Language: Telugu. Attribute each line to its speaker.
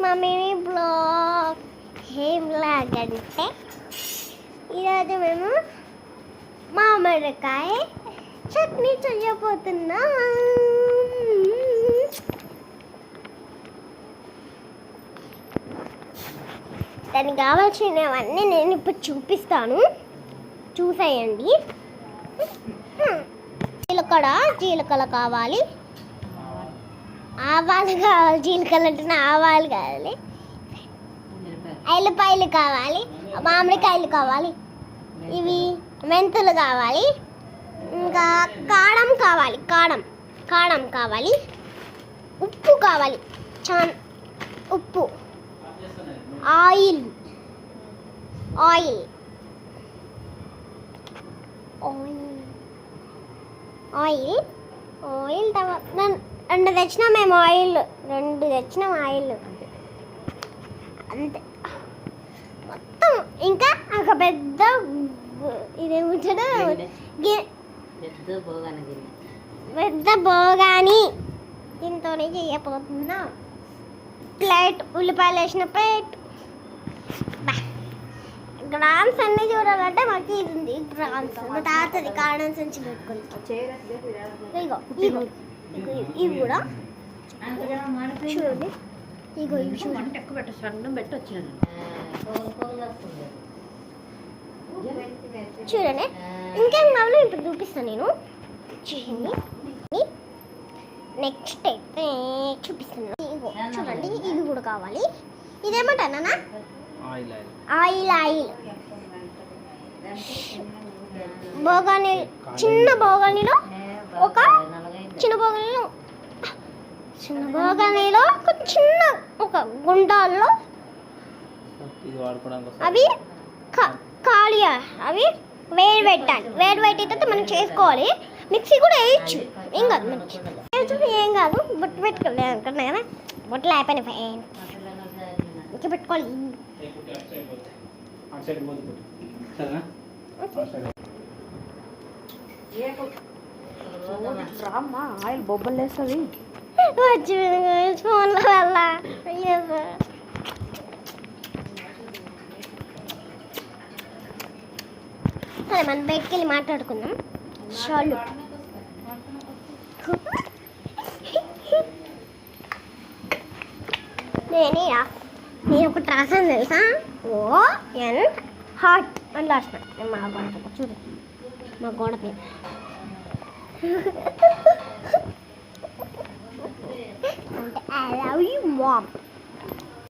Speaker 1: మా మినీ బ్లాగ్. ఏం బ్లాగ్ అంటే ఈరోజు మేము మామిడికాయ చట్నీ చేయబోతున్నాం. దానికి కావాల్సినవన్నీ నేను ఇప్పుడు చూపిస్తాను, చూసేయండి. జీలకర్ర కావాలి, ఆవాలు కావాలి, జీలకర్ర అంటే ఆవాలు కావాలి, ఎల్లిపాయలు కావాలి, మామిడికాయలు కావాలి, ఇవి మెంతులు కావాలి, ఇంకా కారం కావాలి, ఉప్పు కావాలి, ఉప్పు, ఆయిల్ తర్వాత రెండు తెచ్చినాం మేము, రెండు తెచ్చినాం ఆయిల్ అంతే మొత్తం. ఇంకా ఒక పెద్ద ఇదేమిటో పెద్ద బోగాని, దీంతోనే చేయబోతున్నా. ప్లేట్, ఉల్లిపాయలు వేసిన ప్లేట్. గ్రామ్స్ అన్నీ చూడాలంటే మాకు ఇది ఉంది, గ్రామ్స్ తాతది కాడన్స్ నుంచి పెట్టుకుంటాం. ఇవి కూడా చూడండి, ఇగో ఇవి చూడండి, చూడండి. ఇంకేం కావాలో ఇప్పుడు చూపిస్తాను నేను, చూడండి. నెక్స్ట్ అయితే చూపిస్తాను, ఇగో చూడండి, ఇది కూడా కావాలి. ఇదేమంటానా ఆయిల్ బోగాని, చిన్న బోగానిలో ఒక చిన్న గుండాల్లో అవి ఖాళీ, అవి వేడి పెట్టాలి. మనం చేసుకోవాలి. మిక్సీ కూడా వేయచ్చు, ఏం కాదు. బొట్టు పెట్టుకోలేదు అనుకున్నా కదా, బొట్టలు అయిపోయినాయి, ఇంకా పెట్టుకోవాలి.
Speaker 2: ఆయిల్ బొబ్బలు వేస్తుంది
Speaker 1: ఫోన్ల వల్ల. సరే, మనం బయటికి వెళ్ళి మాట్లాడుకుందాం. చాలు, నేను ఒకటి రాసాను తెలుసా, ON హార్ట్ అని రాసిన. నేను మా గోడ చూడు, మా గోడ మీద అంటే ఐ లవ్ యూ మామ్.